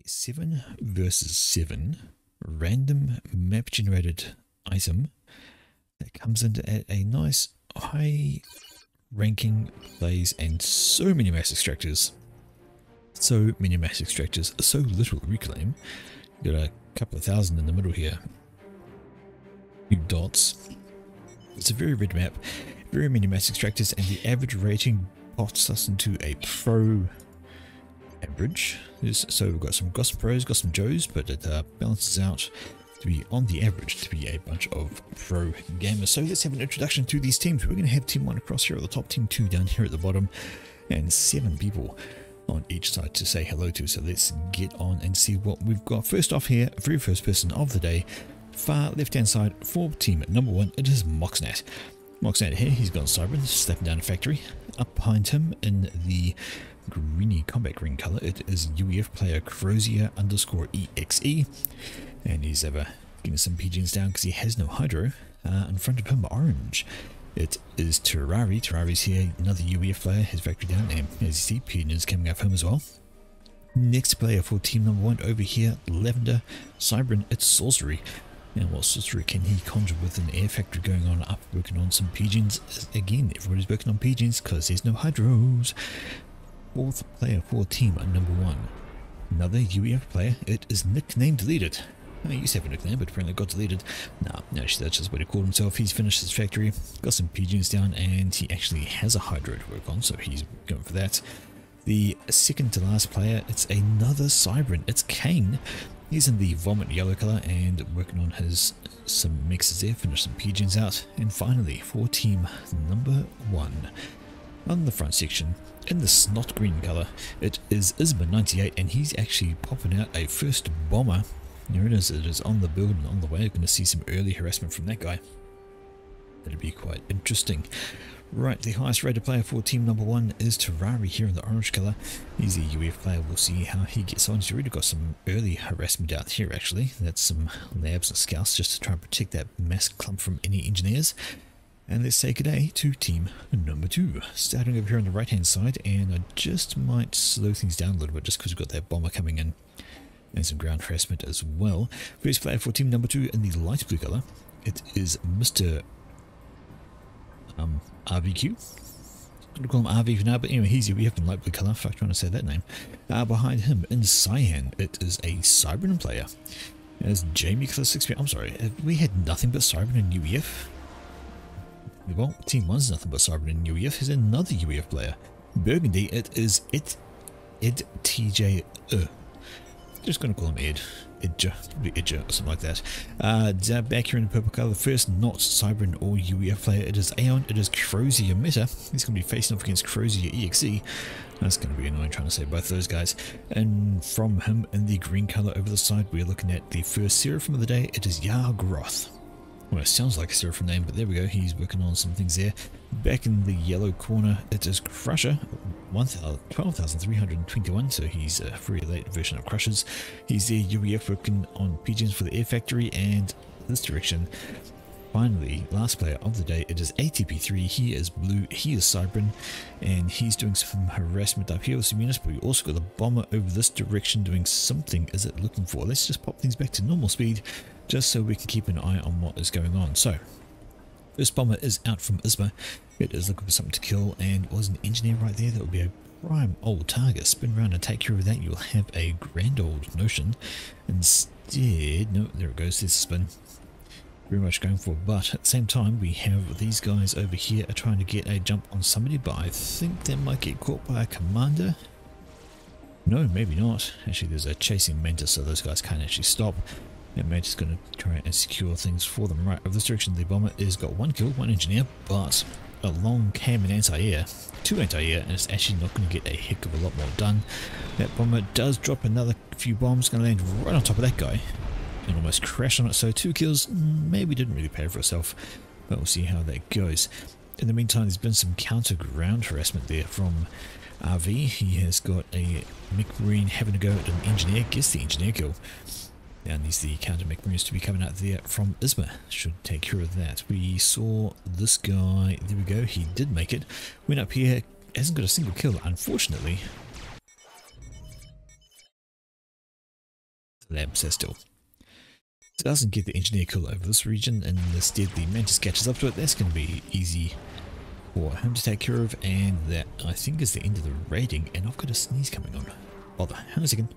7 versus 7 random map generated item that comes into at a nice high ranking plays and so many mass extractors. So many mass extractors, so little reclaim. Got a couple of thousand in the middle here. Few dots. It's a very red map, very many mass extractors, and the average rating pops us into a pro average. So we've got some Gossip Pros, got some Joes, but it balances out to be on the average to be a bunch of pro gamers. So let's have an introduction to these teams. We're going to have team 1 across here at the top, team 2 down here at the bottom, and 7 people on each side to say hello to. So let's get on and see what we've got. First off here, very first person of the day, far left hand side for team number 1, it is Moxnat. Moxnat here, he's got Cybran slapping down a factory. Up behind him in the greeny combat green color, it is UEF player Crozier_EXE, and he's getting some PGs down because he has no hydro. In front of him, orange, it is Terrari. Terrari's here, another UEF player, his factory down, and as you see, PGs coming up him as well. Next player for team number 1 over here, Lavender, Cybran, it's Sorcery. Now what sorcery can he conjure with an air factory going on up, working on some PGs? Again, everybody's working on PGs because there's no hydros. Fourth player for team number 1, another UEF player, it is nickname deleted. He used to have a nickname, but apparently got deleted. No, actually that's just what he called himself. He's finished his factory, got some PGs down, and he actually has a hydro to work on, so he's going for that. The second to last player, it's another Cybran, it's Kane. He's in the vomit yellow color and working on his some mixes there, finish some PGs out. And finally, for team number 1, on the front section, in the snot green color, it is Isma98, and he's actually popping out a first bomber. There it is on the build and on the way. You're going to see some early harassment from that guy. That'd be quite interesting. Right, the highest rated player for team number 1 is Terrari here in the orange color. He's a UEF player. We'll see how he gets on. He's already got some early harassment out here actually. That's some labs and scouts just to try and protect that mass clump from any engineers. And let's say good day to team number 2. Starting over here on the right hand side, and I just might slow things down a little bit just because we've got that bomber coming in. And some ground harassment as well. First player for team number 2 in the light blue color, it is Mr. RVQ. I'm going to call him RV for now, but anyway, he's UEF in light blue color. Fuck, trying to say that name. Behind him in cyan, it is a Cybran player. As Jamie Class 6. I'm sorry, we had nothing but Cybran and UEF. Well, team 1's nothing but Cybran and UEF. Here's another UEF player. Burgundy, it is Ed TJ. Just going to call him Edger, or something like that. Back here in the purple color, the first not Cybran or UEF player, it is Aeon, it is Crozier Meta. He's going to be facing off against Crozier EXE. That's going to be annoying trying to say both those guys. And from him in the green color over the side, we're looking at the first Seraphim of the day, it is Yargroth. Well, it sounds like a Seraphim name, but there we go, he's working on some things there. Back in the yellow corner, it is Crusher, 12,321, so he's a very late version of Crushers. He's the UEF working on PGs for the air factory, and this direction. Finally, last player of the day, it is ATP3, he is blue, he is Cybran, and he's doing some harassment up here with some units, but we also got the bomber over this direction doing something is it looking for. Let's just pop things back to normal speed, just so we can keep an eye on what is going on. So, first bomber is out from Isma. It is looking for something to kill, and was an engineer right there. That would be a prime old target. Spin around and take care of that. You'll have a grand old notion. Instead, no, there it goes. There's a spin. Very much going for, but at the same time, we have these guys over here are trying to get a jump on somebody, but I think they might get caught by a commander. No, maybe not. Actually, there's a chasing Mantis, so those guys can't actually stop. And Mantis is going to try and secure things for them. Right, over this direction, the bomber has got 1 kill, 1 engineer, but a long cam and anti-air, 2 anti-air, and it's actually not going to get a heck of a lot more done. That bomber does drop another few bombs, going to land right on top of that guy and almost crash on it. So 2 kills maybe didn't really pay for itself, but we'll see how that goes. In the meantime, there's been some counter ground harassment there from RV. He has got a McMarine having to go at an engineer, gets the engineer kill. Now needs the counter McMarines to be coming out there from Isma. Should take care of that. We saw this guy, there we go, he did make it. Went up here, hasn't got a single kill, unfortunately. lab says still. Doesn't get the engineer kill over this region, and instead the Mantis catches up to it. That's going to be easy for him to take care of, and that I think is the end of the raiding. And I've got a sneeze coming on. Bother. Hang on a second.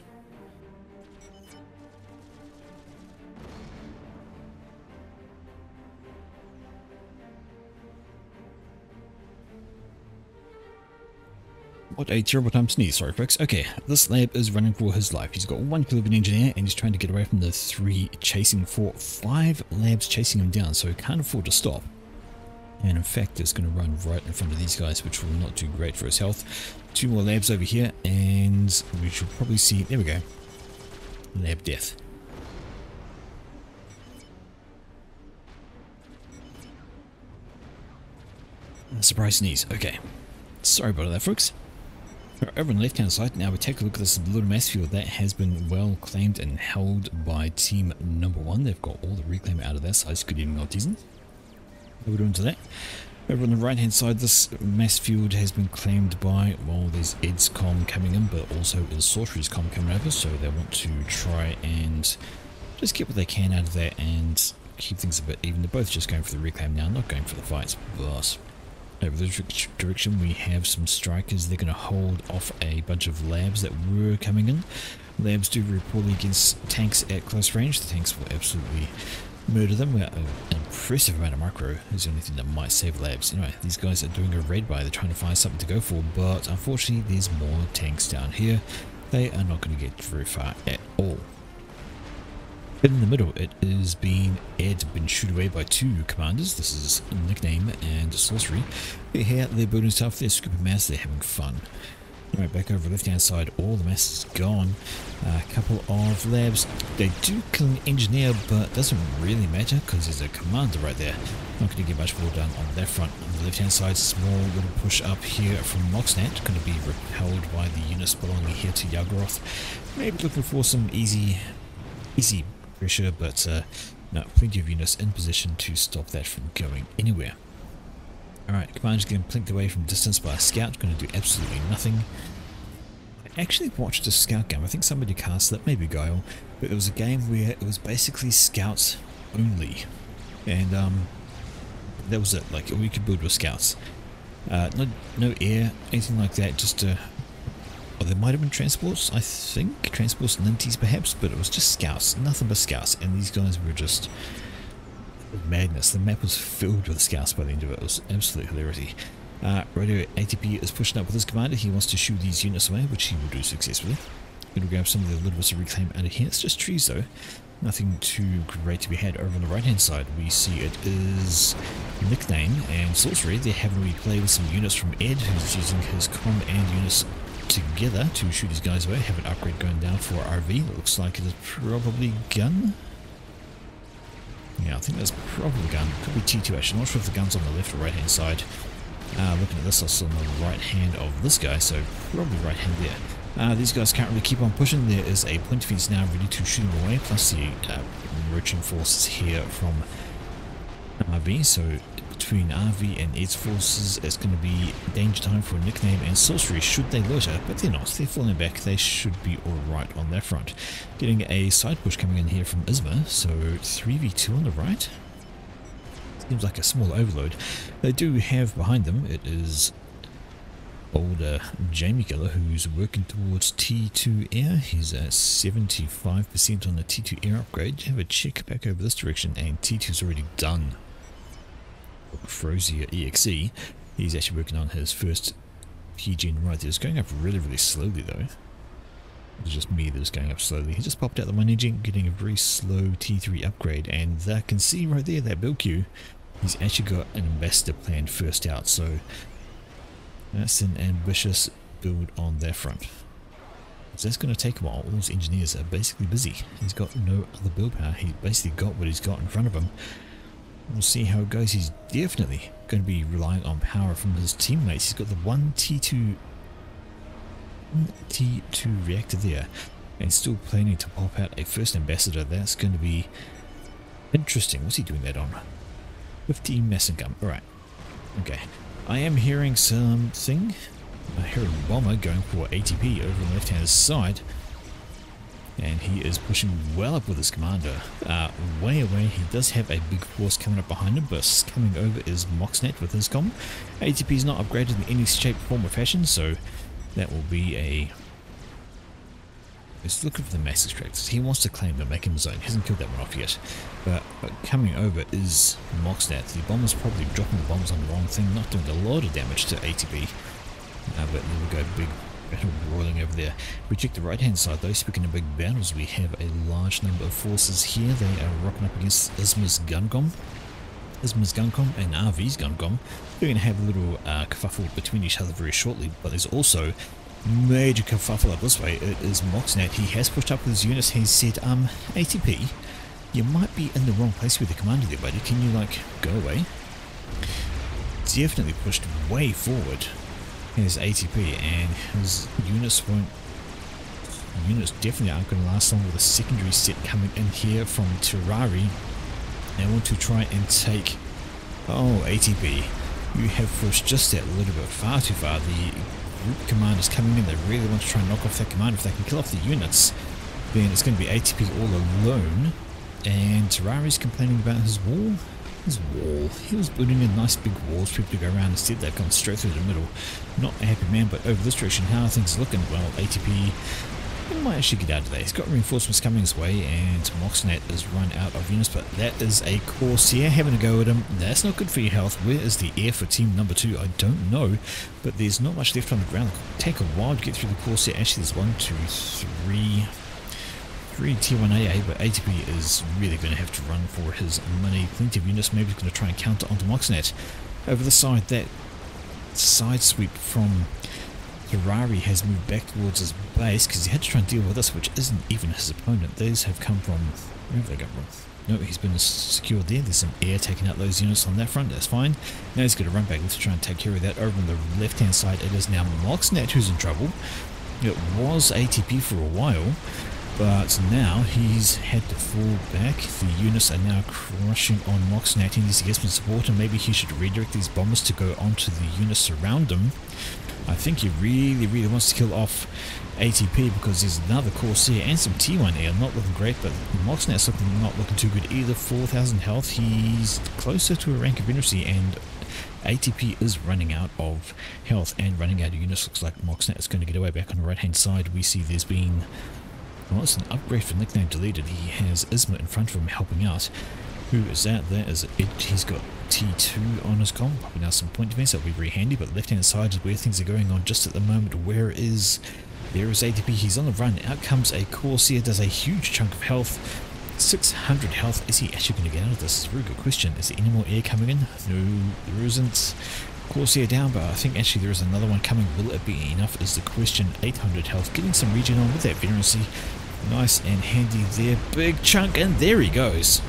What a terrible time to sneeze, sorry folks. Okay, this lab is running for his life. He's got 1 kill of an engineer and he's trying to get away from the 3 chasing for 5 labs chasing him down, so he can't afford to stop. And in fact, it's going to run right in front of these guys, which will not do great for his health. 2 more labs over here and we should probably see, there we go, lab death. Surprise sneeze, okay. Sorry about that folks. Over on the left hand side, now we take a look at this little mass field that has been well claimed and held by team number 1. They've got all the reclaim out of their size. Good evening, Artisan. We're doing to that. Over on the right hand side, this mass field has been claimed by, well, there's Ed's comm coming in, but also is Sorcery's comm coming over, so they want to try and just get what they can out of that and keep things a bit even. They're both just going for the reclaim now, not going for the fights, but over this direction we have some strikers. They're going to hold off a bunch of labs that were coming in. Labs do very poorly against tanks at close range. The tanks will absolutely murder them. An impressive amount of micro is the only thing that might save labs. Anyway, these guys are doing a raid buy. They're trying to find something to go for, but unfortunately there's more tanks down here. They are not going to get very far at all. In the middle, it is been shot away by 2 commanders. This is Nickname and Sorcery. Here they're building stuff, they're scooping mass, they're having fun. Alright, back over the left hand side, all the mass is gone. A couple of labs, they do kill an engineer, but it doesn't really matter because there's a commander right there. Not going to get much more done on that front. On the left hand side, small little push up here from Moxnat, going to be repelled by the units belonging here to Yagoroth. Maybe looking for some easy pressure, but no, plenty of units in position to stop that from going anywhere. Alright, commander's getting plinked away from distance by a scout, going to do absolutely nothing. I actually watched a scout game, I think somebody cast that, maybe Guile, but it was a game where it was basically scouts only, and that was it. Like, all you could build with scouts. No air, anything like that, just oh, there might have been transports, I think. Transports and linties perhaps, but it was just scouts. Nothing but scouts. And these guys were just madness. The map was filled with scouts by the end of it. It was absolute hilarity. Radio ATP is pushing up with his commander. He wants to shoot these units away, which he will do successfully. Going to grab some of the little bits of reclaim out of here. It's just trees though. Nothing too great to be had. Over on the right hand side we see it is Nickname and Sorcery. They're having a replay with some units from Ed, who's using his comm and units together to shoot these guys away. Have an upgrade going down for RV. Looks like it is probably gun. Yeah, I think that's probably gun. Could be T2 actually. Not sure if the gun's on the left or right hand side. Looking at this, also on the right hand of this guy, so probably right hand there. These guys can't really keep on pushing. There is a point defense now ready to shoot them away, plus the roaching forces here from RV. So between RV and Ed's forces, it's going to be danger time for Nickname and Sorcery should they loiter, but they're not. They're falling back. They should be alright on that front. Getting a side push coming in here from Isma, so 3v2 on the right. Seems like a small overload. They do have behind them, it is older Jamie Killer who's working towards T2 air. He's at 75% on the T2 air upgrade. Have a check back over this direction, and T2's already done. Frozier EXE, he's actually working on his first PGN right there. It's going up really slowly though. It's just me that's going up slowly. He just popped out the one engine, getting a very slow T3 upgrade, and I can see right there that build queue, he's actually got an ambassador planned first out, so that's an ambitious build on that front. So that's going to take a while. All his engineers are basically busy. He's got no other build power. He basically got what he's got in front of him. We'll see how it goes. He's definitely going to be relying on power from his teammates. He's got the one T2 reactor there, and still planning to pop out a first ambassador. That's going to be interesting. What's he doing that on? 15 mass income. Alright. Okay. I am hearing something. I hear a bomber going for ATP over on the left hand side. and he is pushing well up with his commander, way away. He does have a big force coming up behind him, but coming over is Moxnet with his comm. ATP is not upgraded in any shape, form or fashion, so that will be a... He's looking for the mass extractors. He wants to claim them, make him his own. He hasn't killed that one off yet. But coming over is Moxnet. The bomber's probably dropping the bombs on the wrong thing, not doing a lot of damage to ATP. But there we go, big battle roiling over there. We check the right hand side though. Speaking of big battles, we have a large number of forces here. They are rocking up against Isma's Guncom. Isma's Guncom and RV's Guncom. They're going to have a little kerfuffle between each other very shortly, but there's also major kerfuffle up this way. It is Moxnet. He has pushed up with his units. He's said, ATP, you might be in the wrong place with the commander there, buddy. Can you, like, go away? Definitely pushed way forward. Here's ATP, and his units definitely aren't going to last long with a secondary set coming in here from Terrari. They want to try and take... Oh, ATP, you have pushed just that little bit far too far. The group commanders coming in, they really want to try and knock off that commander. If they can kill off the units, then it's going to be ATP all alone. And Terrari's complaining about his wall. His wall. He was building a nice big walls for people to go around. Instead, they've gone straight through the middle. Not a happy man, but over this direction, how are things looking? Well, ATP might actually get out of there. He's got reinforcements coming his way, and Moxnet is run out of units, but that is a Corsair having a go at him. That's not good for your health. Where is the air for team number 2? I don't know, but there's not much left on the ground. It'll take a while to get through the Corsair. Actually, there's 1, 2, 3 T1 AA, but ATP is really going to have to run for his money. Plenty of units. Maybe he's going to try and counter onto Moxnet. Over the side, that side sweep from Terrari has moved back towards his base because he had to try and deal with this, which isn't even his opponent. These have come from... Where have they come from? No, he's been secured there. There's some air taking out those units on that front. That's fine. Now he's going to run back to try and take care of that. Over on the left-hand side, it is now Moxnet who's in trouble. It was ATP for a while, but now he's had to fall back. The units are now crushing on Moxnet. He needs to get some support, and maybe he should redirect these bombers to go onto the units around him. I think he really wants to kill off ATP because there's another Corsair and some T1 air. Not looking great, but Moxnet's not looking too good either. 4,000 health. He's closer to a rank of veterancy, and ATP is running out of health and running out of units. Looks like Moxnet is going to get away. Back on the right hand side, we see there's been... Well, it's an upgrade for nickname deleted. He has Isma in front of him helping out. Who is that? That is it. He's got T2 on his comm. Probably now some point defense. That'll be very handy. But left hand side is where things are going on just at the moment. There is ATP. He's on the run. Out comes a Corsair. Does a huge chunk of health. 600 health. Is he actually going to get out of this? It's a very good question. Is there any more air coming in? No, there isn't. Corsair down, but I think actually there is another one coming. Will it be enough is the question. 800 health. Getting some regen on with that veterancy. Nice and handy there. Big chunk, and there he goes.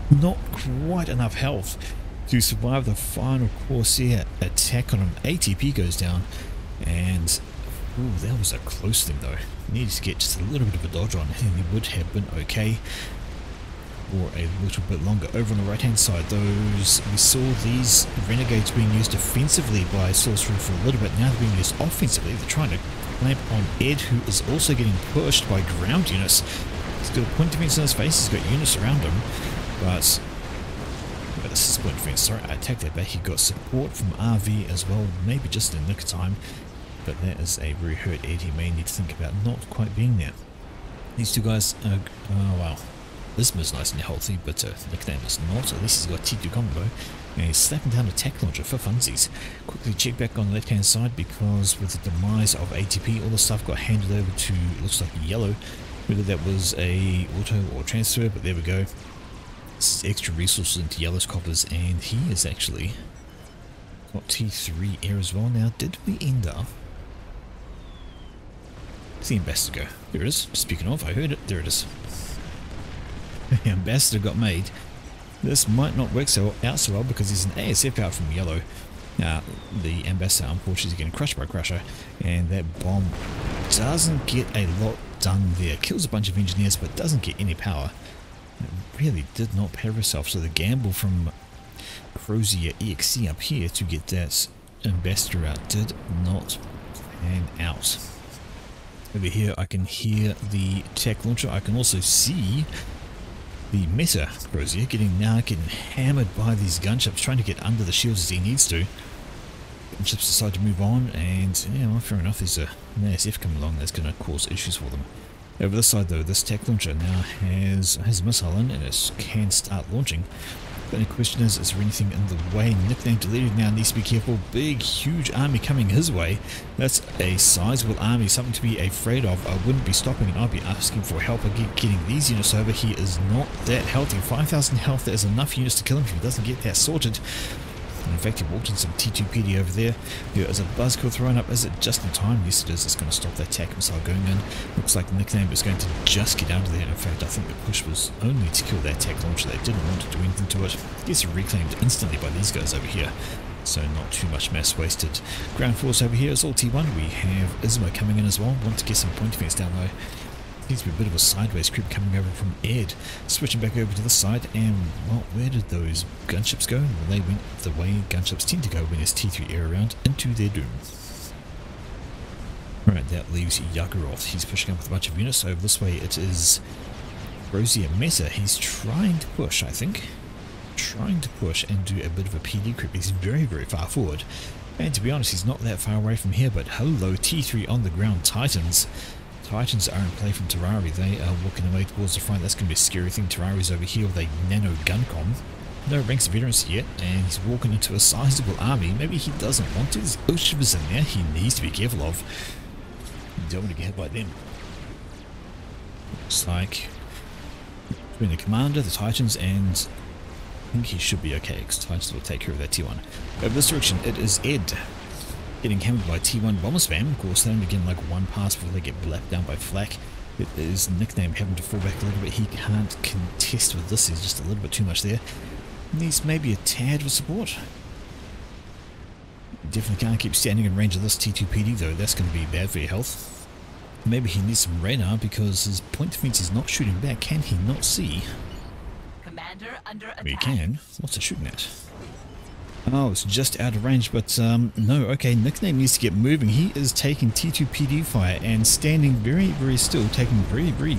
Not quite enough health to survive the final Corsair attack on him. ATP goes down, and ooh, that was a close thing though. Needed to get just a little bit of a dodge on, and he would have been okay for a little bit longer. Over on the right hand side, we saw these renegades being used defensively by Sorcerer for a little bit. Now they're being used offensively. They're trying to clamp on Ed, who is also getting pushed by ground units. He's got a point defense in his face. He's got units around him, but this is point defense. Sorry, I take that back. He got support from RV as well, maybe just in the nick of time, but that is a very hurt Ed. He may need to think about not quite being there. These two guys, oh wow. This is nice and healthy, but nickname is not. At least he's got T2 combo. And he's slapping down a tech launcher for funsies. Quickly check back on the left hand side, because with the demise of ATP, all the stuff got handed over to, looks like yellow. Whether that was a auto or transfer, but there we go. Extra resources into yellow's coffers, and he is actually got T3 air as well. Now, did we end up... Where's the ambassador go? There it is. Speaking of, I heard it. There it is. The ambassador got made. This might not work out so well because there's an ASF out from yellow. Now, the ambassador unfortunately is getting crushed by Crusher, and that bomb doesn't get a lot done there. Kills a bunch of engineers, but doesn't get any power. It really did not pay for itself. So the gamble from Crozier EXC up here to get that ambassador out did not pan out. Over here I can hear the tech launcher. I can also see the meta Crozier getting hammered by these gunships, trying to get under the shields as he needs to. Gunships decide to move on, and yeah, well, fair enough, there's an ASF coming along that's going to cause issues for them. Over this side though, this tech launcher now has a missile in and it can start launching. The only question is there anything in the way? Nickname deleted now, needs to be careful. Big, huge army coming his way. That's a sizable army, something to be afraid of. I wouldn't be stopping and I'd be asking for help again getting these units over. He is not that healthy. 5,000 health, that is enough units to kill him if he doesn't get that sorted. And in fact, he walked in some T2PD over there. There is a buzzkill thrown up. Is it just in time? Yes, it is. It's going to stop that attack missile going in. Looks like Nickname is going to just get out of there. In fact, I think the push was only to kill that attack launcher. They didn't want to do anything to it. It gets reclaimed instantly by these guys over here. So not too much mass wasted. Ground force over here is all T1. We have Isma coming in as well. Want to get some point defense down low. Seems to be a bit of a sideways creep coming over from Ed. Switching back over to the side, and well, where did those gunships go? Well, they went the way gunships tend to go when there's T3 air around, into their doom. Alright, that leaves Yagoroth. He's pushing up with a bunch of units. Over this way it is Rosier Mesa. He's trying to push, I think. Trying to push and do a bit of a PD creep. He's very, very far forward. And to be honest, he's not that far away from here, but hello, T3 on the ground, Titans. Titans are in play from Terrari. They are walking away towards the front. That's going to be a scary thing. Terrari's over here with a nano guncom. No ranks of veterans yet, and he's walking into a sizable army. Maybe he doesn't want to. There's Oshivas in there he needs to be careful of. You don't want to get hit by them. Looks like between the commander, the Titans, and I think he should be okay, because Titans will take care of that T1. Over this direction, it is Ed. Getting hammered by T1 bomber spam. Of course, they only get like one pass before they get blapped down by flak. It is Nickname having to fall back a little bit. He can't contest with this. He's just a little bit too much there. Needs maybe a tad of support. Definitely can't keep standing in range of this T2PD though. That's going to be bad for your health. Maybe he needs some radar because his point defense is not shooting back. Can he not see? Commander under attack. He can. What's it shooting at? Oh, it's just out of range, but no, okay, Nickname needs to get moving. He is taking T2PD fire and standing very, very still, taking very, very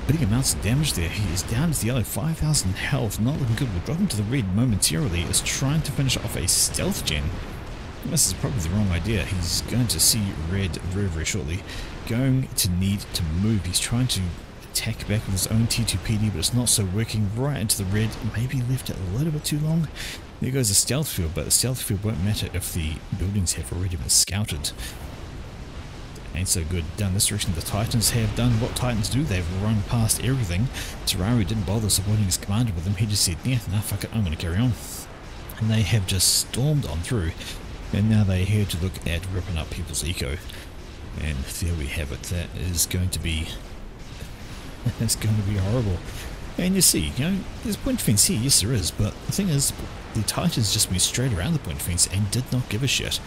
big amounts of damage there. He is down to the yellow, 5,000 health, not looking good. We'll drop him to the red momentarily. Is trying to finish off a stealth gen. This is probably the wrong idea. He's going to see red very, very shortly. Going to need to move. He's trying to attack back with his own T2PD, but it's not so working. Right into the red. Maybe left it a little bit too long. There goes the stealth field, but the stealth field won't matter if the buildings have already been scouted. Ain't so good. Down this direction, the Titans have done what Titans do. They've run past everything. Terrari didn't bother supporting his commander with him. He just said, yeah, nah, fuck it, I'm going to carry on. And they have just stormed on through. And now they're here to look at ripping up people's eco. And there we have it. That is going to be... that's going to be horrible. And you see, you know, there's point defense here, yes there is, but the thing is, the Titans just went straight around the point defense and did not give a shit.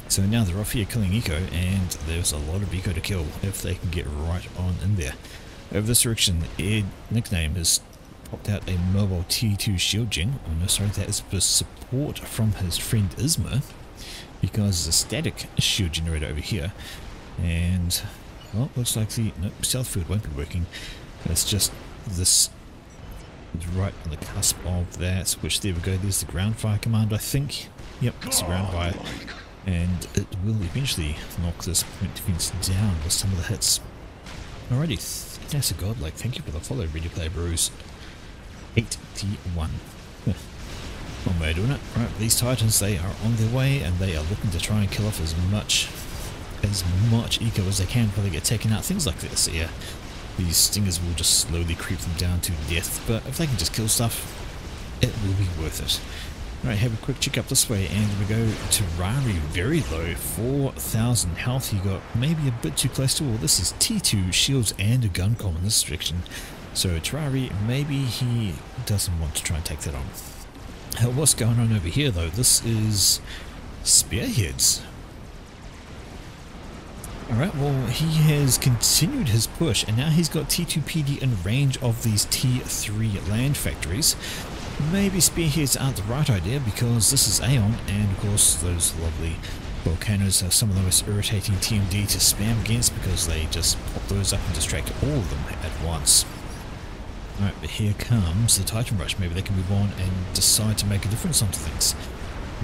So now they're off here killing eco, and there's a lot of eco to kill if they can get right on in there. Over this direction, Ed Nickname has popped out a mobile T2 shield gen. Oh no, sorry, that is for support from his friend Isma, because there's a static shield generator over here, and, well, looks like the stealth field won't be working. It's just this... right on the cusp of that switch. There we go, there's the ground fire command, I think. Yep, it's the ground fire, and it will eventually knock this point defense down with some of the hits. Alrighty, that's a godlike. Thank you for the follow, Ready Player Brews. 8T1. One way of doing it. Right, these Titans, they are on their way, and they are looking to try and kill off as much eco as they can before they get taken out. Things like this, yeah. These stingers will just slowly creep them down to death, but if they can just kill stuff, it will be worth it. Alright, have a quick check up this way, and we go to Rari, very low, 4,000 health. He got maybe a bit too close to all. This is T2 shields and a gun com in this direction. So Terrari, maybe he doesn't want to try and take that on. What's going on over here though? This is Spearheads. Alright, well, he has continued his push, and now he's got T2PD in range of these T3 land factories. Maybe Spearheads aren't the right idea, because this is Aeon, and of course those lovely Volcanoes are some of the most irritating TMD to spam against because they just pop those up and distract all of them at once. Alright, but here comes the Titan Rush. Maybe they can move on and decide to make a difference onto things.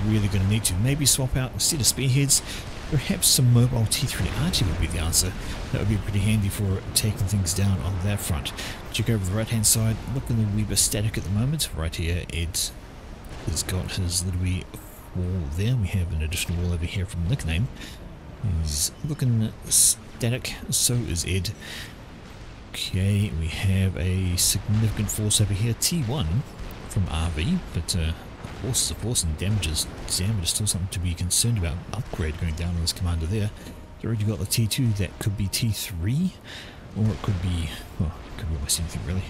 Really going to need to maybe swap out, instead of spearheads, perhaps some mobile T3 archer would be the answer. That would be pretty handy for taking things down on that front. Check over the right hand side, looking a wee bit static at the moment. Right here, Ed has got his little wee wall there. We have an additional wall over here from Nickname. He's looking static, so is Ed. Okay, we have a significant force over here, T1 from RV, but forces of force and damage is still something to be concerned about. Upgrade going down on this commander there. They've already got the T2, that could be T3, or it could be, well, it could be almost anything really.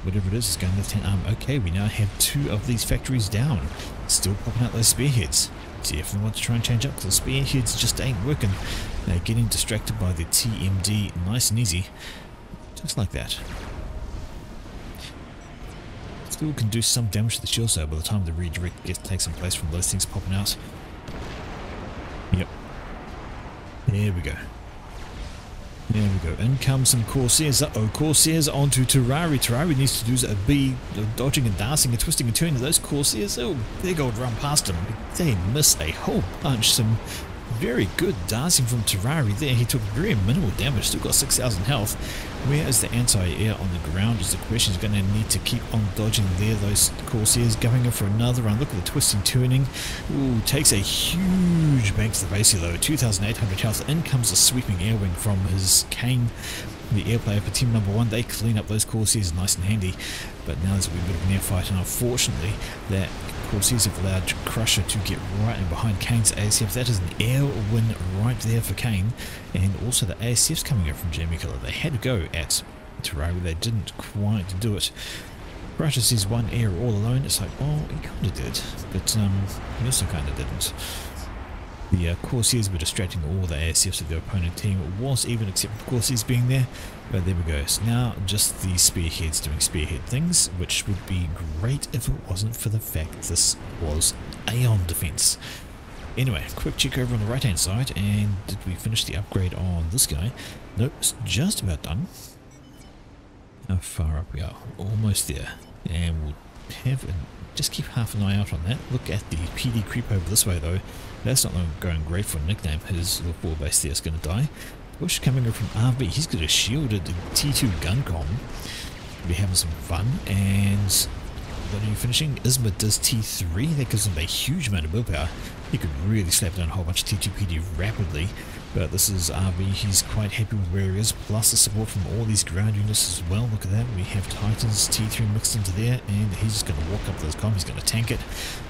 Whatever it is, it's going left hand arm. Okay, we now have 2 of these factories down. Still popping out those spearheads. Definitely want to try and change up, because the spearheads just ain't working. They're getting distracted by the TMD nice and easy. Just like that. Still can do some damage to the shield, so by the time the redirect takes some place from those things popping out. Yep. There we go. There we go. In comes some Corsairs. Uh-oh, Corsairs onto Terrari. Terrari needs to do a B, dodging and dancing and twisting and turning. Those Corsairs, oh, they go run past him. They miss a whole bunch. Some very good dancing from Terrari there. He took very minimal damage, still got 6,000 health. Where is the anti-air on the ground is the question. He's going to need to keep on dodging there. Those Corsairs going in for another run. Look at the twisting, turning. Ooh, takes a huge bank to the base here though. 2,800 health. In comes a sweeping air wing from his Kane. The air player for team number 1. They clean up those Corsairs nice and handy. But now there's a wee bit of an air fight, and unfortunately that Corsairs have allowed Crusher to get right in behind Kane's ASF. That is an air win right there for Kane, and also the ASF's coming in from Jamie Killer. They had to go at Terrari, they didn't quite do it. Crusher sees one air all alone. It's like, well, he kind of did, but he also kind of didn't. The Corsairs were distracting all the ASFs of the opponent team. It was even, except for Corsairs being there. But there we go. So now just the spearheads doing spearhead things, which would be great if it wasn't for the fact this was Aeon defense. Anyway, quick check over on the right hand side, and did we finish the upgrade on this guy? Nope, it's just about done. How far up we are? Almost there. And we'll have just keep half an eye out on that. Look at the PD creep over this way though. That's not going great for Nickname. His little ball base there is going to die. Push coming in from RB. He's got a shielded T2 Guncom. We're having some fun. And what are you finishing? Isma does T3. That gives him a huge amount of willpower. He could really slap down a whole bunch of T2 PD rapidly. But this is RB. He's quite happy with where he is. Plus the support from all these ground units as well. Look at that. We have Titans T3 mixed into there. And he's just going to walk up to those comms. He's going to tank it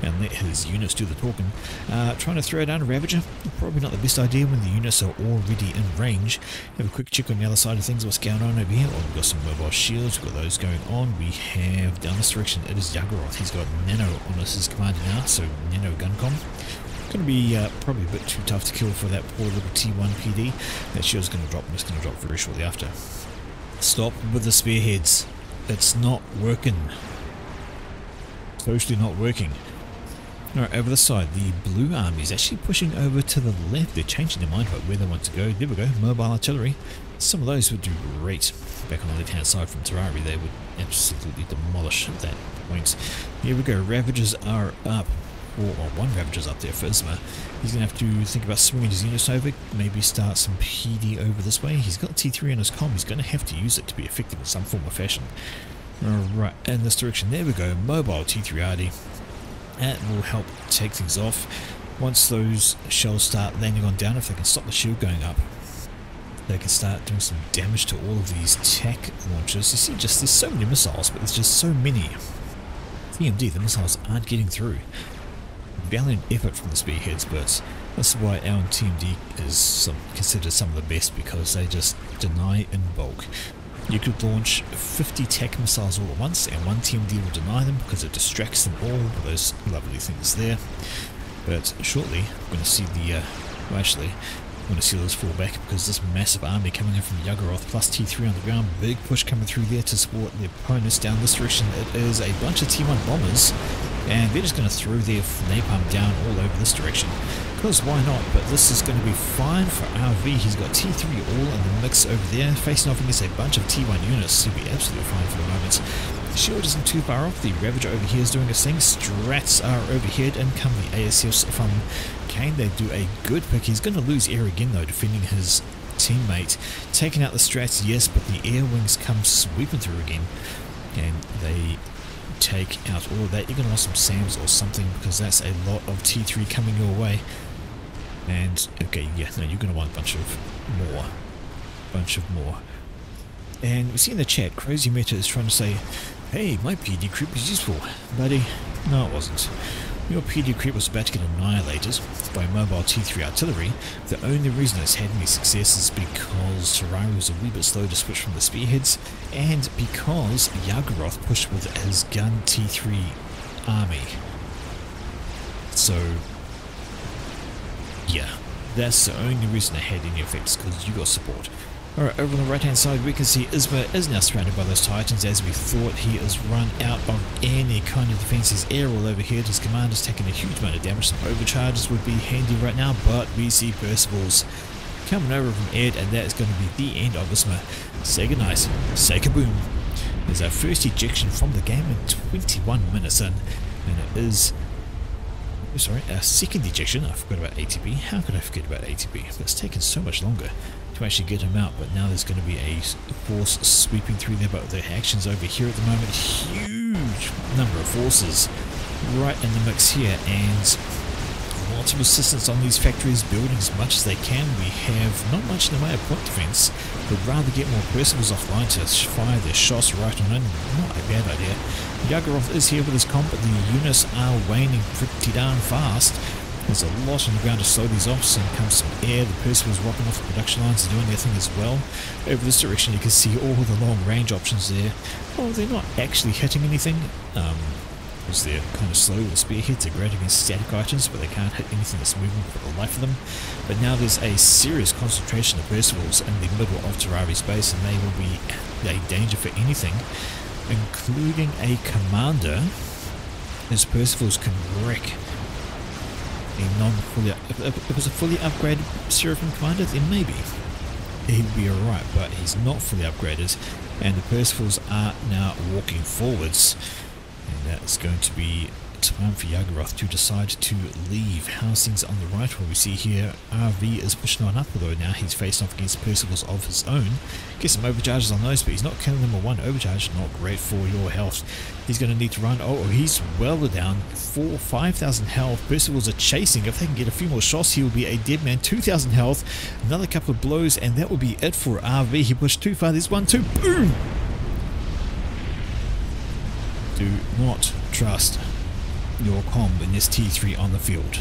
and let his units do the talking. Trying to throw down a Ravager. Probably not the best idea when the units are already in range. Have a quick check on the other side of things. What's going on over here? Oh, we've got some mobile shields. We've got those going on. We have down this direction. It is Yaggaroth. He's got Nano on his commander now. So Nano Guncom. Going to be probably a bit too tough to kill for that poor little T1 PD. That shield's going to drop, and it's going to drop very shortly after. Stop with the spearheads. It's not working. Totally not working. Alright, over the side, the blue army is actually pushing over to the left. They're changing their mind about where they want to go. There we go, mobile artillery. Some of those would do great. Back on the left hand side from Terrari, they would absolutely demolish that point. Here we go, Ravagers are up. Or one Ravager's up there for Isma. He's going to have to think about swinging his units over, maybe start some PD over this way. He's got T3 on his comm, he's going to have to use it to be effective in some form or fashion. Alright, in this direction, there we go, mobile T3RD. That will help take things off. Once those shells start landing on down, if they can stop the shield going up, they can start doing some damage to all of these tech launchers. You see, just there's so many missiles, but there's just so many. TMD, the missiles aren't getting through. Valiant effort from the spearheads, but that's why our TMD is considered some of the best, because they just deny in bulk. You could launch 50 tech missiles all at once and one TMD will deny them because it distracts them all with those lovely things there. But shortly we're going to see the well, actually we're going to see those fall back, because this massive army coming in from Yaggaroth plus T3 on the ground, big push coming through there to support the opponents down this direction. It is a bunch of T1 bombers and they're just going to throw their napalm down all over this direction. Because why not? But this is going to be fine for RV. He's got T3 all in the mix over there, facing off against a bunch of T1 units. He'll be absolutely fine for the moment. Shield isn't too far off. The Ravager over here is doing his thing. Strats are overhead. In come the ASFs from Kane. They do a good pick. He's going to lose air again though, defending his teammate. Taking out the Strats, yes, but the air wings come sweeping through again. And they take out all of that. You're going to want some SAMs or something, because that's a lot of T3 coming your way. And, okay, yeah, no, you're going to want a bunch of more. And we see in the chat, Crazy Meta is trying to say, hey, my PD creep is useful. Buddy, no it wasn't. Your PD creep was about to get annihilated by mobile T3 artillery. The only reason it's had any success is because Terraria was a wee bit slow to switch from the spearheads, and because Yagoroth pushed with his gun T3 army. So, yeah, that's the only reason it had any effects, because you got support. Alright, over on the right hand side we can see Isma is now surrounded by those Titans. As we thought, he is run out of any kind of defense. His air all overhead, his commander's taking a huge amount of damage. Some overcharges would be handy right now, but we see Percival's coming over from Ed, and that is going to be the end of Isma. Say goodnight, say kaboom. There's our first ejection from the game in 21 minutes in, and it is... sorry, our second ejection. I forgot about ATB. How could I forget about ATB? It's taken so much longer to actually get him out, but now there's going to be a force sweeping through there. But the actions over here at the moment, huge number of forces right in the mix here, and lots of resistance on these factories, building as much as they can. We have not much in the way of point defense, but rather get more Percivals offline to fire their shots right on in. Not a bad idea. Yagoroth is here with his comp, but the units are waning pretty darn fast. There's a lot on the ground to slow these off. Some comes some air. The Percivals rocking off the production lines are doing their thing as well. Over this direction you can see all the long range options there. Well, they're not actually hitting anything, because they're kind of slow. The spearheads are great against static items, but they can't hit anything that's moving for the life of them. But now there's a serious concentration of Percivals in the middle of Terraria's base, and they will be a danger for anything, including a commander, as Percivals can wreck a non-fully... If it was a fully upgraded Seraphim commander, then maybe he'd be alright, but he's not fully upgraded, and the Percivals are now walking forwards, and that's going to be time for Yagoroth to decide to leave. How's things on the right? Well, we see here RV is pushing on up, although now he's facing off against Percivals of his own. Get some overcharges on those, but he's not killing them with one overcharge. Not great for your health. He's going to need to run. Oh, he's well down. 5,000 health. Percivals are chasing. If they can get a few more shots, he will be a dead man. 2,000 health. Another couple of blows, and that will be it for RV. He pushed too far. There's 1, 2. Boom! Do not trust your comb in this T3 on the field.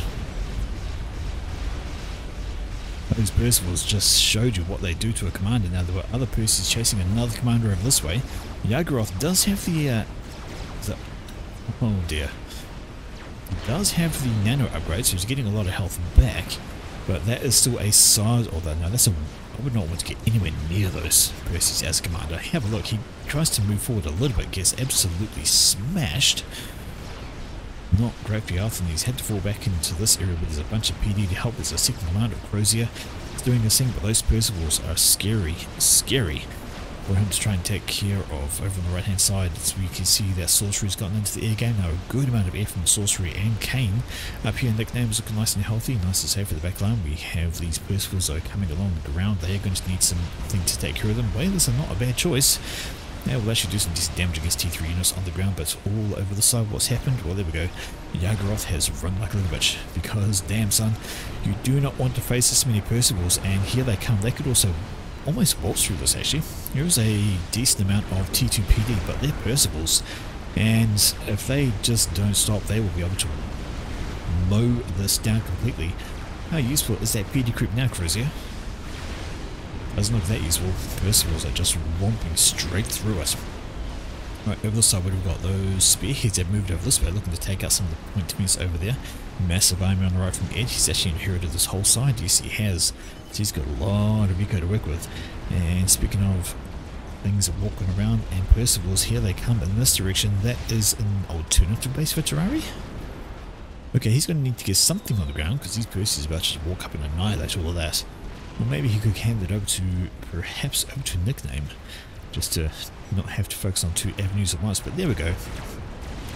Those Percivals just showed you what they do to a commander. Now there were other Percys chasing another commander over this way. Yagoroth does have the oh dear. He does have the nano upgrade, so he's getting a lot of health back, but that is still a size, although no, that's a... I would not want to get anywhere near those Percys as a commander. Have a look, he tries to move forward a little bit, gets absolutely smashed. Not great for health, and he's had to fall back into this area where there's a bunch of PD to help. There's a second commander of Crozier doing this thing, but those Percivals are scary for him to try and take care of. Over on the right hand side, so we can see that Sorcery's gotten into the air game now. A good amount of air from Sorcery and Kane. Up here, nicknames looking nice and healthy, nice and safe for the back line. We have these Percivals that are coming along the ground. They are going to need something to take care of them. Whalers are not a bad choice. Yeah, we'll actually do some decent damage against T3 units on the ground, but all over the side. What's happened? Well, there we go. Yagoroth has run like a little bitch, because, damn son, you do not want to face this many Percivals, and here they come. They could also almost waltz through this, actually. Here's a decent amount of T2 PD, but they're Percivals, and if they just don't stop, they will be able to mow this down completely. How useful is that PD creep now, Crozier? Doesn't look that useful. Percivals are just romping straight through it. Right, over the side, we've got those spearheads that moved over this way, looking to take out some of the point defense over there. Massive army on the right from Ed. He's actually inherited this whole side. Yes, he has. So he's got a lot of eco to work with. And speaking of things are walking around, and Percival's here. They come in this direction. That is an alternative base for Terrari. Okay, he's going to need to get something on the ground because these Percy's about to walk up and annihilate all of that. Or maybe he could hand it over to, perhaps over to Nickname, just to not have to focus on 2 avenues at once. But there we go.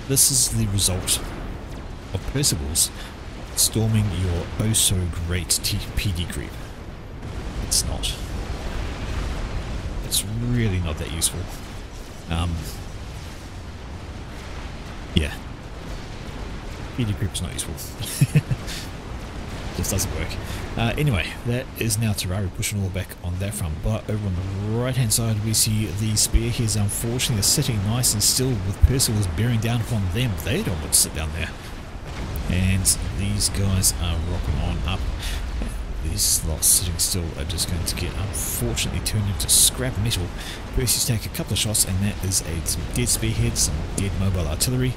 This is the result of Percival's storming your oh so great PD creep. It's not. It's really not that useful. Yeah. PD creep is not useful. Just doesn't work. Anyway, that is now Terrari pushing all back on that front. But over on the right hand side we see the spearheads unfortunately are sitting nice and still with Percival's bearing down upon them. They don't want to sit down there. And these guys are rocking on up. These slots sitting still are just going to get unfortunately turned into scrap metal. Percy's take a couple of shots and that is some dead spearheads, some dead mobile artillery.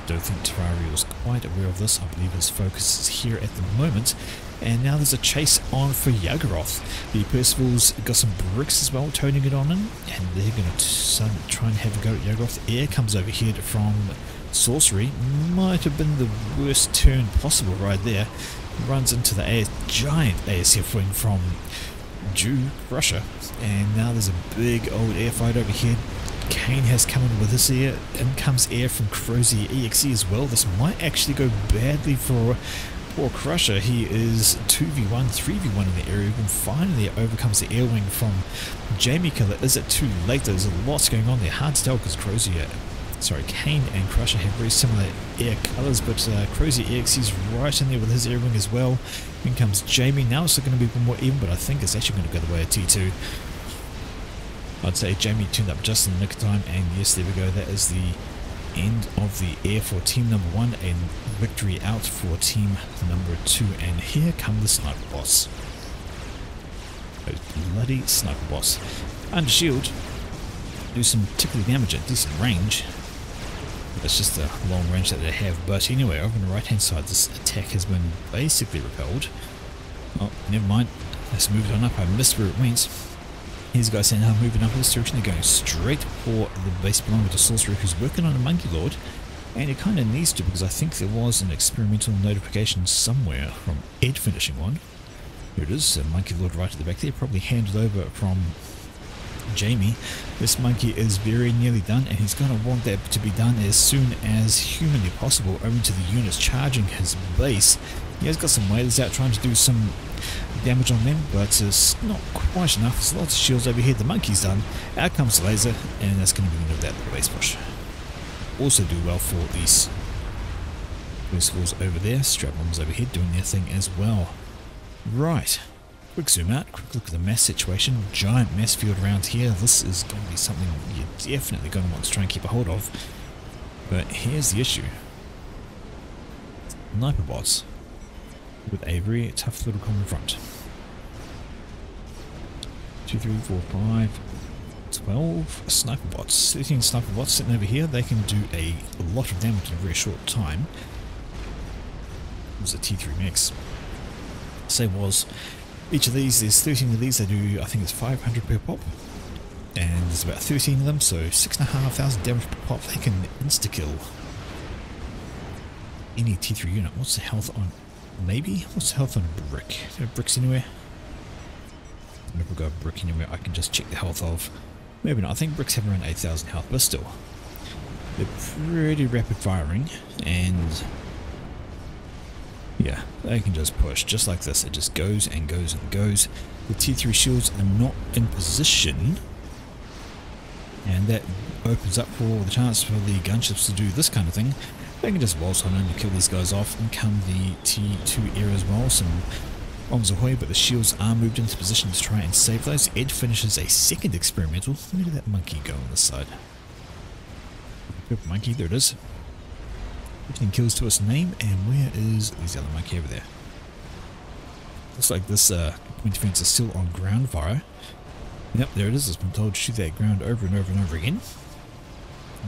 Don't think Terrari was quite aware of this. I believe his focus is here at the moment. And now there's a chase on for Yagoroth. The Percival's got some bricks as well, toning it on in, and they're going to try and have a go at Yagoroth. Air comes overhead from Sorcery. Might have been the worst turn possible right there. Runs into the giant ASF wing from Jew Russia, and now there's a big old air fight overhead. Kane has come in with his air, and comes air from Crozier EXE as well. This might actually go badly for poor Crusher. He is 2v1, 3v1 in the area, and finally it overcomes the air wing from Jamie Killer. Is it too late? There's a lot going on there. Hard to tell because Kane and Crusher have very similar air colours, but Crozier EXE is right in there with his air wing as well. In comes Jamie. Now it's going to be a bit more even, but I think it's actually going to go the way of T2. I'd say Jamie tuned up just in the nick of time, and yes, there we go. That is the end of the air for team number 1, and victory out for team number 2. And here come the sniper bots. Those bloody sniper bots. Under shield, do some tickly damage at decent range. It's just the long range that they have. But anyway, over on the right hand side, this attack has been basically repelled. Oh, never mind. Let's move it on up. I missed where it went. These guys saying now moving up in this direction. They're going straight for the base belonging to Sorcerer, who's working on a Monkey Lord. And it kind of needs to, because I think there was an experimental notification somewhere from Ed finishing one. Here it is, a Monkey Lord right at the back there, probably handed over from Jamie. This monkey is very nearly done, and he's going to want that to be done as soon as humanly possible. Over to the units charging his base. He has got some whalers out trying to do some damage on them, but it's not quite enough. There's lots of shields over here. The monkey's done. Out comes the laser, and that's going to be the end of that little base push. Also do well for these Percivals over there. Strap bombs overhead doing their thing as well. Right. Quick zoom out, quick look at the mass situation. Giant mass field around here. This is going to be something you're definitely going to want to try and keep a hold of. But here's the issue. Sniper bots with a very tough little common front. 2, 3, 4, 5, 12 sniper bots. 13 sniper bots sitting over here. They can do a lot of damage in a very short time. It was a T3 mix. Say was. Each of these, there's 13 of these, they do, I think it's 500 per pop, and there's about 13 of them, so 6,500 damage per pop. They can insta-kill any T3 unit. What's the health on, maybe? What's the health on a brick? Do you have bricks anywhere? If we've got a brick anywhere, I can just check the health of, maybe not. I think bricks have around 8,000 health, but still. They're pretty rapid firing, and yeah, they can just push, just like this. It just goes and goes and goes. The T3 shields are not in position, and that opens up for the chance for the gunships to do this kind of thing. They can just waltz on in and kill these guys off, and come the T2 era as well. Some bombs ahoy, but the shields are moved into position to try and save those. Ed finishes a second experimental. Where did that monkey go on this side? Purple monkey, there it is. 15 kills to its name, and where is the other monkey over there? Looks like this point defense is still on ground fire. Yep, there it is. It's been told to shoot that ground over and over and over again.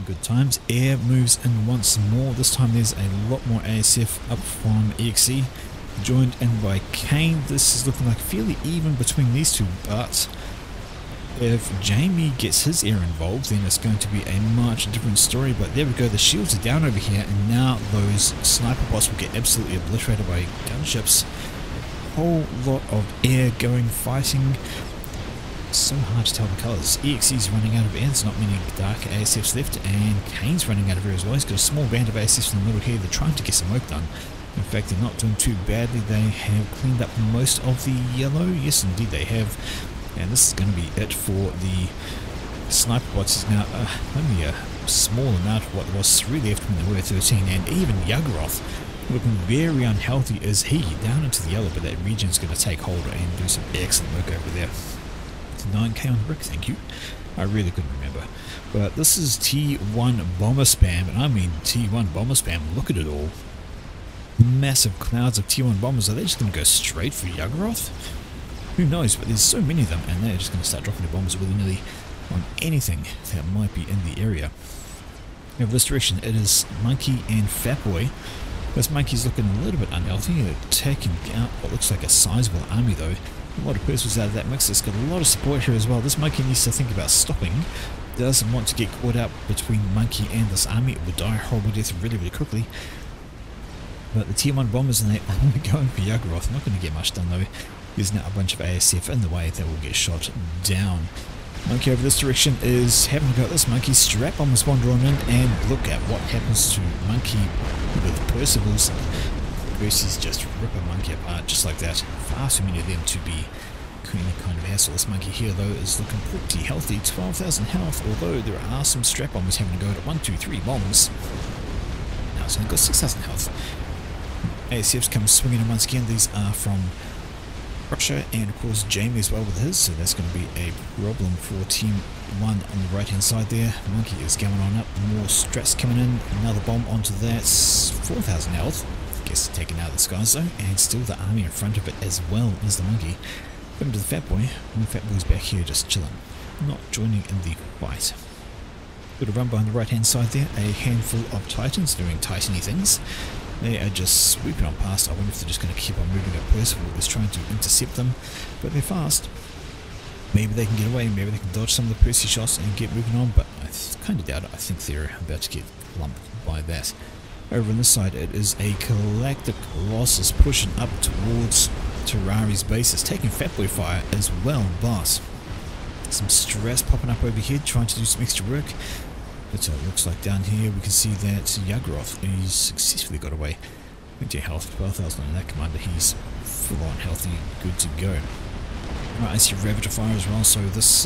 Good times. Air moves in once more. This time there's a lot more ASF up from EXE, joined in by Kane. This is looking like fairly even between these two, but If Jamie gets his air involved, then it's going to be a much different story. But there we go, the shields are down over here, and now those sniper bots will get absolutely obliterated by gunships. Whole lot of air going fighting. So hard to tell the colours. EXE's running out of air, there's not many dark ASFs left, and Kane's running out of air as well. He's got a small band of ASFs in the middle here. They're trying to get some work done. In fact, they're not doing too badly. They have cleaned up most of the yellow. Yes, indeed they have. And this is going to be it for the sniper bots. Is now only a small amount of what there was 3 left when there were 13. And even Yaggroth, looking very unhealthy is he, down into the yellow, but that region's going to take hold and do some excellent work over there. 9k on the brick, thank you. I really couldn't remember. But this is T1 bomber spam, and I mean T1 bomber spam. Look at it all. Massive clouds of T1 bombers. Are they just going to go straight for Yaggroth? Who knows, but there's so many of them, and they're just going to start dropping their bombs willy-nilly on anything that might be in the area. Over this direction, it is Monkey and Fatboy. This Monkey's looking a little bit unhealthy. They're taking out what looks like a sizable army, though. A lot of persons out of that mix. It's got a lot of support here as well. This Monkey needs to think about stopping. Doesn't want to get caught out between Monkey and this army. It will die a horrible death really, really quickly. But the Tier 1 bombers, and they're only going for Yaggroth. Not going to get much done though. There's now a bunch of ASF in the way that will get shot down. Monkey over this direction is having a go at this Monkey. Strap on this one drawn in, and look at what happens to Monkey with Percival's. Percy's just rip a Monkey apart just like that. Far too many of them to be any kind of hassle. This Monkey here though is looking pretty healthy. 12,000 health, although there are some strap bombers having to go at 1, 2, 3 bombs. Now it's only got 6,000 health. ASFs come swinging in once again. These are from Russia, and of course Jamie as well with his, so that's going to be a problem for Team 1 on the right hand side there. Monkey is going on up, more strats coming in, another bomb onto that, 4,000 health. I guess taken out of the skies though, and still the army in front of it as well as the Monkey. Going to the Fatboy, and the Fatboy's back here just chilling, not joining in the fight. Got a run behind the right hand side there, a handful of Titans doing Titany things. They are just sweeping on past. I wonder if they're just going to keep on moving up. Percival is trying to intercept them, but they're fast. Maybe they can get away, maybe they can dodge some of the Percy shots and get moving on, but I kind of doubt it. I think they're about to get lumped by that. Over on this side, it is a Galactic Colossus pushing up towards Terrari's base. It's taking Fatboy fire as well, boss. Some stress popping up over here, trying to do some extra work. But it looks like down here we can see that Yaggroth, he's successfully got away. 20 health, 12,000 on that commander. He's full on healthy, good to go. Right, I see Ravager fire as well. So this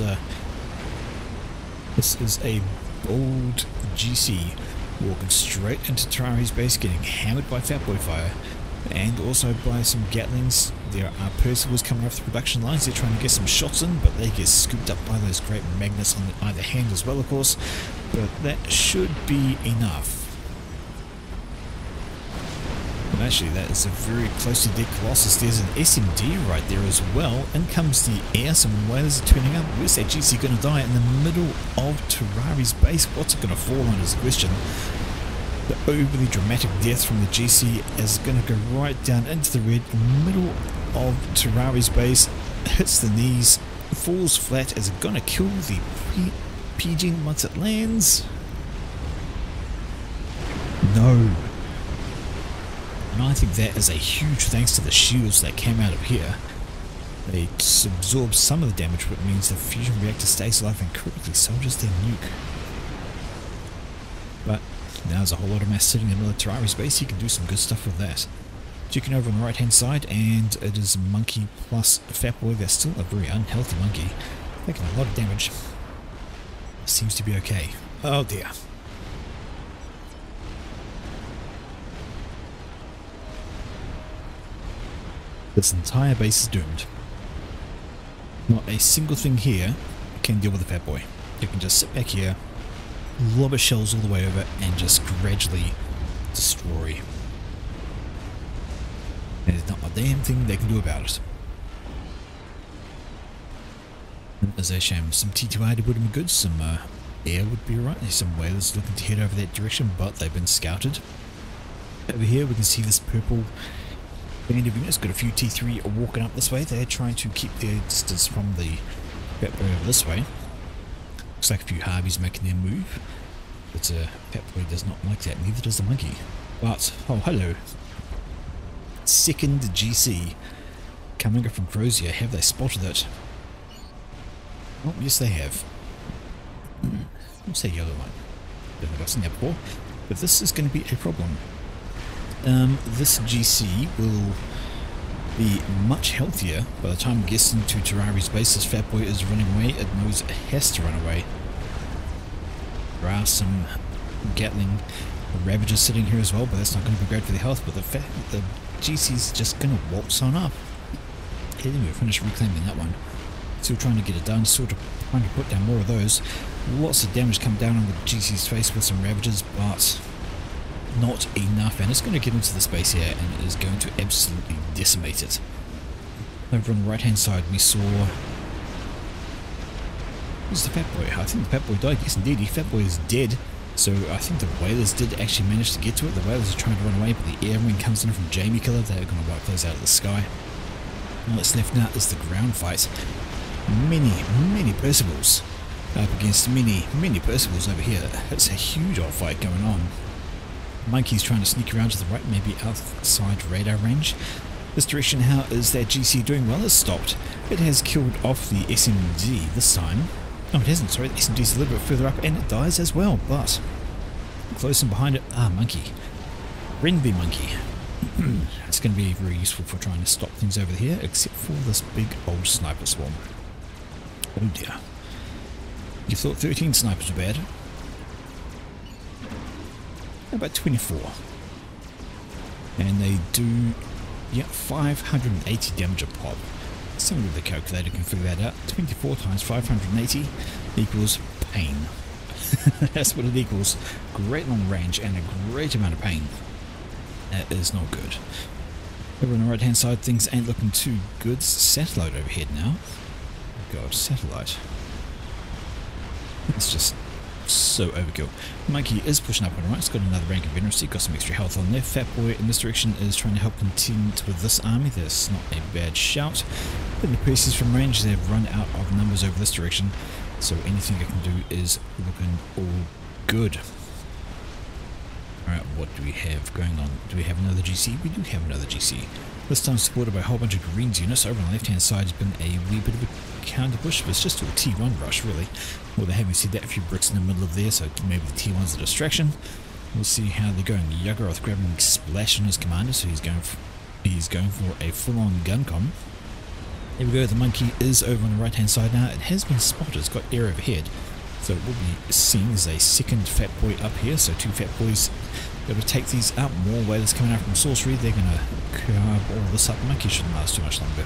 is a bold GC walking straight into Terrari's base, getting hammered by Fatboy fire, and also by some Gatlings. There are Percivals coming off the production lines. They're trying to get some shots in, but they get scooped up by those great magnets on either hand as well, of course. But that should be enough. And actually, that is a very close to dead Colossus. There's an SMD right there as well. In comes the air. Some whalers are turning up. Where's that GC going to die? In the middle of Terrari's base. What's it going to fall on is the question. The overly dramatic death from the GC is going to go right down into the red, middle of Terrari's base, hits the knees, falls flat. Is it going to kill the Pigeon once it lands? No. And I think that is a huge thanks to the shields that came out of here. They absorb some of the damage, but it means the fusion reactor stays alive and critically soldiers their nuke. But now there's a whole lot of mass sitting in the middle of Terrari's base. He can do some good stuff with that. Checking over on the right hand side, and it is Monkey plus Fatboy. They're still a very unhealthy Monkey, taking a lot of damage. Seems to be okay. Oh dear. This entire base is doomed. Not a single thing here can deal with the Fatboy. You can just sit back here, lob his shells all the way over, and just gradually destroy. There's not a damn thing they can do about it. As a shame, some T2I would have been good, some air would be alright. There's some whalers looking to head over that direction, but they've been scouted. Over here we can see this purple band of units. Got a few T3 walking up this way. They're trying to keep their distance from the Fat Boy over this way. Looks like a few Harveys making their move. But Fat Boy does not like that, neither does the monkey. But, oh hello. Second GC coming up from Crozier. Have they spotted it? Oh, yes they have. What's that yellow one? Don't think I've seen that before. But this is going to be a problem. This GC will be much healthier by the time it gets into Terrari's base. This Fat Boy is running away. It knows it has to run away. There are some Gatling Ravagers sitting here as well, but that's not going to be great for the health. But the GC's just going to waltz on up. Okay, then we'll finish reclaiming that one. Still trying to get it done, sort of trying to put down more of those. Lots of damage come down on the GC's face with some Ravagers, but not enough. And it's going to get into the space here and it is going to absolutely decimate it. Over on the right hand side we saw... Where's the Fat Boy? I think the Fat Boy died. Yes indeed, the Fat Boy is dead. So I think the Whalers did actually manage to get to it. The Whalers are trying to run away, but the air wing comes in from Jamie Killer. They're going to wipe those out of the sky. All that's left now is the ground fight. Many Percivals up against many Percivals over here. It's a huge old fight going on. Monkey's trying to sneak around to the right, maybe outside radar range. This direction, how is that GC doing? Well, it's stopped. It has killed off the SMG this time. Oh, it hasn't, sorry, the SMG's a little bit further up and it dies as well, but close and behind it, Monkey. Renby Monkey. It's going to be very useful for trying to stop things over here, except for this big old sniper swarm. Oh dear. You thought 13 snipers were bad? How about 24? And they do, yeah, 580 damage a pop. Somebody with a calculator can figure that out. 24 times 580 equals pain. That's what it equals. Great long range and a great amount of pain. That is not good. Over on the right hand side, things ain't looking too good. Satellite overhead now. Oh god, satellite. It's just so overkill. Monkey is pushing up on the right. It's got another rank of veneracy. Got some extra health on there. Fat Boy in this direction is trying to help contend with this army. That's not a bad shout. But the pieces from range, they've run out of numbers over this direction. So anything I can do is looking all good. Alright, what do we have going on? Do we have another GC? We do have another GC. This time supported by a whole bunch of Greens units. Over on the left hand side has been a wee bit of a counter push, but it's just a T1 rush really. Well, they haven't said that, a few bricks in the middle of there, so maybe the T1's a distraction. We'll see how they're going. Yuggoth grabbing Splash on his commander, so he's going for a full-on gun com. There we go, the Monkey is over on the right hand side now. It has been spotted, it's got air overhead. So it will be seen as a second Fat Boy up here, so two Fat Boys able to take these out. More Whalers coming out from Sorcery, they're going to carve all this up. Monkey shouldn't last too much longer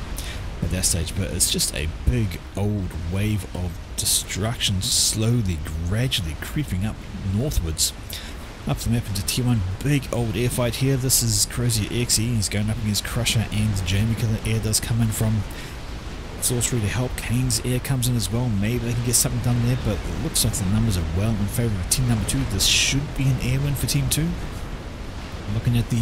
at that stage, but it's just a big old wave of destruction slowly, gradually creeping up northwards. Up the map into T1, big old air fight here. This is Crozier EXE, he's going up against Crusher and Jamie Killer. Air does come in from Sorcery to help. Kane's air comes in as well. Maybe they can get something done there, but it looks like the numbers are well in favour of team number 2. This should be an air win for team 2. Looking at the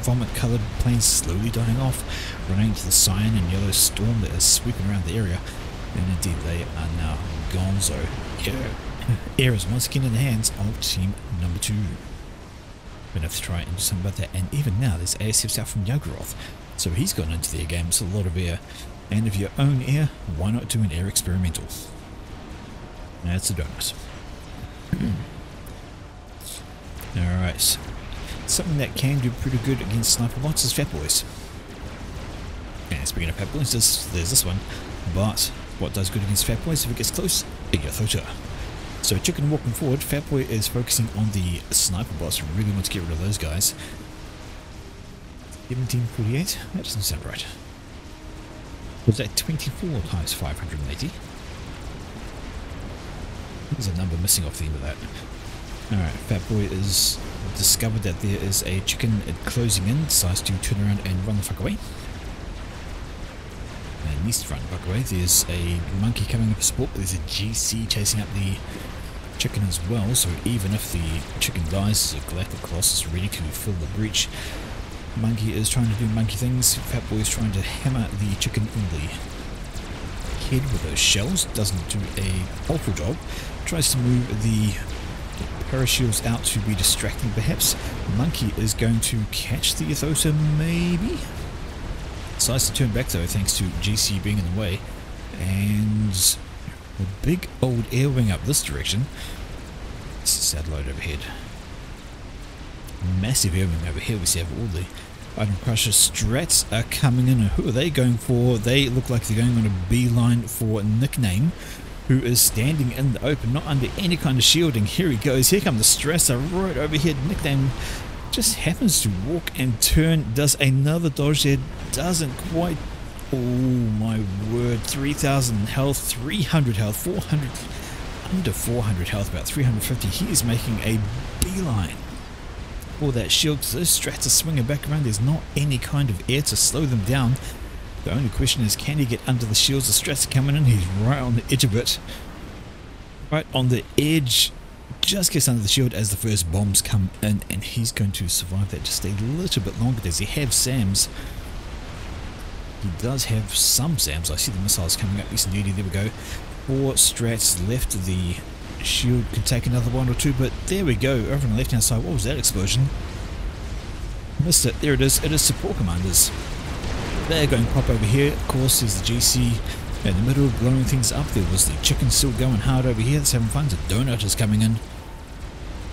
vomit coloured planes slowly dying off, running into the cyan and yellow storm that is sweeping around the area, and indeed they are now gonzo. Air is once again in the hands of team number 2. Gonna have to try and do something about that. And even now there's ASFs out from Yuggoth, so he's gone into the air game. It's a lot of air. And if you own air, why not do an air experimental? That's a donut. Alright. Something that can do pretty good against sniper bots is Fat Boys. And speaking of Fat Boys, there's this one. But what does good against Fat Boys if it gets close? A Yathota. So Chicken walking forward, Fat Boy is focusing on the sniper bots. Really want to get rid of those guys. 1748? That doesn't sound right. Was that 24 times 580? There's a number missing off the end of that. Alright, Fat Boy has discovered that there is a chicken closing in, decides to turn around and run the fuck away. And needs to run the fuck away. There's a monkey coming up for support, but there's a GC chasing up the chicken as well, so even if the chicken dies, the Galactic Colossus is ready to fill the breach. Monkey is trying to do monkey things. Fat Boy is trying to hammer the chicken in the ahead with those shells. Doesn't do a awful job. Tries to move the parashields out to be distracting perhaps. Monkey is going to catch the Ythota maybe. Decides to turn back though thanks to GC being in the way. And a big old air wing up this direction. This is satellite overhead. Massive air wing over here. We see have all the item crusher strats are coming in. Who are they going for? They look like they're going on a beeline for Nickname, who is standing in the open, not under any kind of shielding. Here he goes. Here come the stressor right overhead. Nickname just happens to walk and turn. Does another dodge there. Doesn't quite. Oh my word. 3,000 health, 300 health, 400, under 400 health, about 350. He is making a beeline for that shield. Those strats are swinging back around. There's not any kind of air to slow them down. The only question is, can he get under the shields? The strats are coming in. He's right on the edge of it. Right on the edge. Just gets under the shield as the first bombs come in, and he's going to survive that just a little bit longer. Does he have SAMs? He does have some SAMs. I see the missiles coming up. Yes, indeed. There we go. 4 strats left. The shield can take another 1 or 2, but there we go. Over on the left hand side. What was that explosion? Missed it. There it is. It is support commanders. They're going to pop over here. Of course, there's the GC in the middle blowing things up. There was the chicken still going hard over here. It's having fun. The donut is coming in.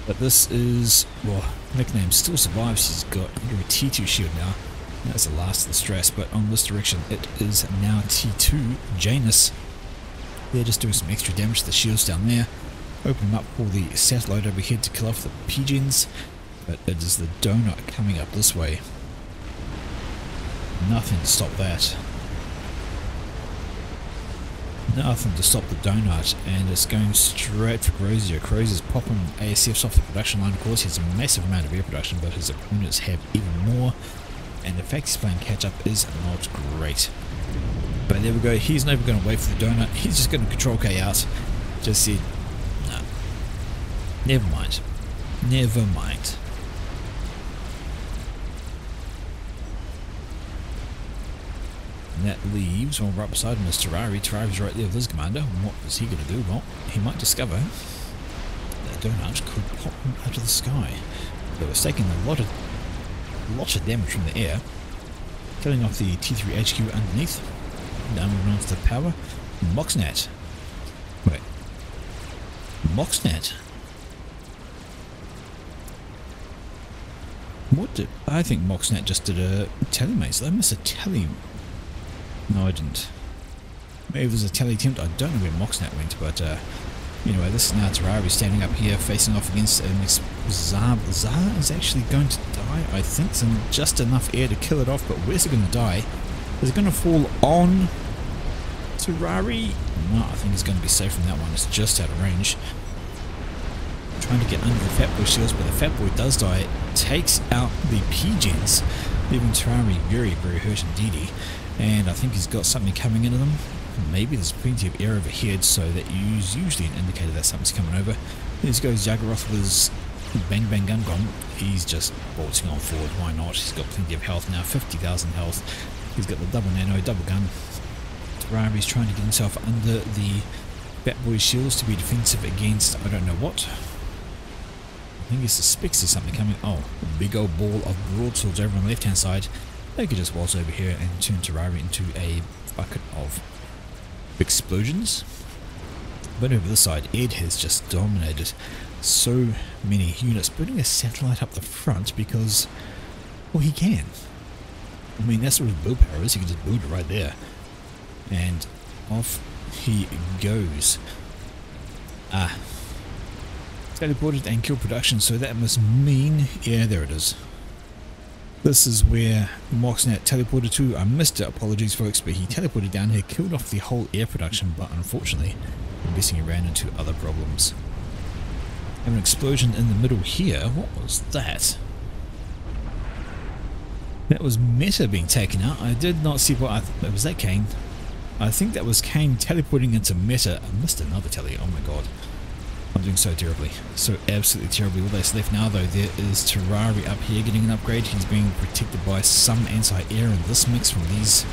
But this is, well, Nickname still survives. He's got under a T2 shield now. That's the last of the stress, but on this direction it is now T2. Janus. They're just doing some extra damage to the shields down there. Open them up for the satellite over here to kill off the pigeons. But it is the donut coming up this way. Nothing to stop that. Nothing to stop the donut, and it's going straight for Crozier. Crozier's popping ASFs off the production line. Of course, he has a massive amount of air production, but his opponents have even more. And the fact he's playing catch up is not great. But there we go. He's never going to wait for the donut. He's just going to control K out. Just said, no. Never mind. Never mind. And that leaves, well, right beside him is Terrari. Terrari's right there with his commander. What is he going to do? Well, he might discover that donut could pop him out of the sky. It was taking a lot of damage from the air, killing off the T3 HQ underneath. Now moving on to the power. Moxnat. Wait. Moxnat? What did... I think Moxnat just did a telemate. Did I miss a tele... No, I didn't. Maybe it was a tele attempt. I don't know where Moxnat went, but anyway, this is now Terrari standing up here facing off against Zar. Zar is actually going to die, I think. Some just enough air to kill it off, but where's it going to die? Is it going to fall on Terrari? No, I think he's going to be safe from that one. It's just out of range. Trying to get under the Fat Boy shields, but the Fat Boy does die. It takes out the P-Gens, leaving Terrari very, very hurt indeed. And I think he's got something coming into them. Maybe there's plenty of air overhead, so that is usually an indicator that something's coming over. There goes Jaggeroth with his bang bang gun gone. He's just bolting on forward. Why not? He's got plenty of health now, 50,000 health. He's got the double nano, double gun. Terrari's trying to get himself under the Bat Boy shields to be defensive against I don't know what. I think he suspects there's something coming. Oh, a big old ball of broadswords over on the left hand side. They could just waltz over here and turn Terrari into a bucket of explosions. But over this side, Ed has just dominated so many units, putting a satellite up the front because, well, he can. I mean, that's what his build power is. He can just build it right there. And off he goes. Teleported and killed production, so that must mean, yeah, there it is. This is where Moxnat teleported to. I missed it, apologies folks, but he teleported down here, killed off the whole air production, but unfortunately, I'm guessing he ran into other problems. Have an explosion in the middle here. What was that? That was Meta being taken out. I did not see what was that Kane? I think that was Kane teleporting into Meta. I missed another tele. Oh my god. I'm doing so terribly. So absolutely terribly. All that's left now though, there is Terrari up here getting an upgrade. He's being protected by some anti-air in this mix from these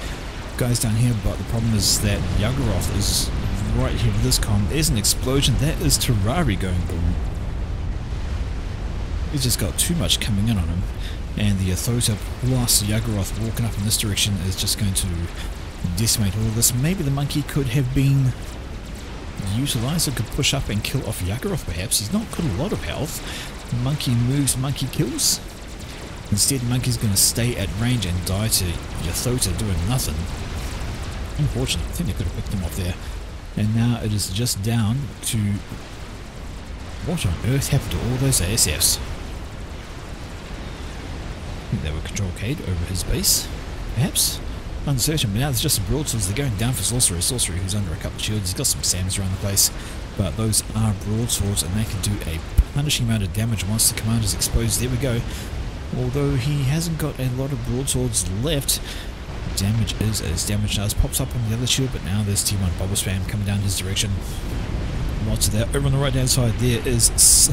guys down here, but the problem is that Yagoroth is right here with this comm. There's an explosion. That is Terrari going boom. He's just got too much coming in on him. And the Athota plus Yagoroth walking up in this direction is just going to decimate all of this. Maybe the monkey could have been utilised. It could push up and kill off Yagoroth perhaps. He's not got a lot of health. Monkey moves, monkey kills. Instead, monkey's going to stay at range and die to Yathota doing nothing. Unfortunate. I think they could have picked him off there. And now it is just down to what on earth happened to all those ASFs? I think they were control K'd over his base, perhaps? Uncertain, but now there's just some broadswords. They're going down for Sorcerer. Sorcerer who's under a couple of shields. He's got some SAMs around the place, but those are broadswords and they can do a punishing amount of damage once the commander's exposed. There we go. Although he hasn't got a lot of broadswords left, damage is as damage does. Pops up on the other shield, but now there's T1 bubble spam coming down his direction. Lots of that. Over on the right hand side there is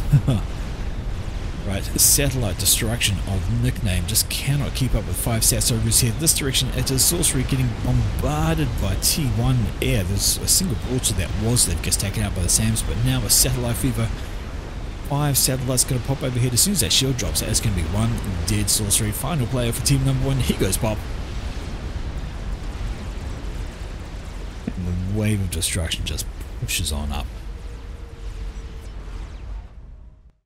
right, satellite destruction of nickname. Just cannot keep up with 5 sats over his head. This direction it is Sorcery getting bombarded by T1 air. There's a single broadsword that gets taken out by the SAMs, but now with satellite fever, 5 satellites going to pop overhead. As soon as that shield drops, it's going to be one dead Sorcery. Final player for team number 1. He goes pop. And the wave of destruction just pushes on up.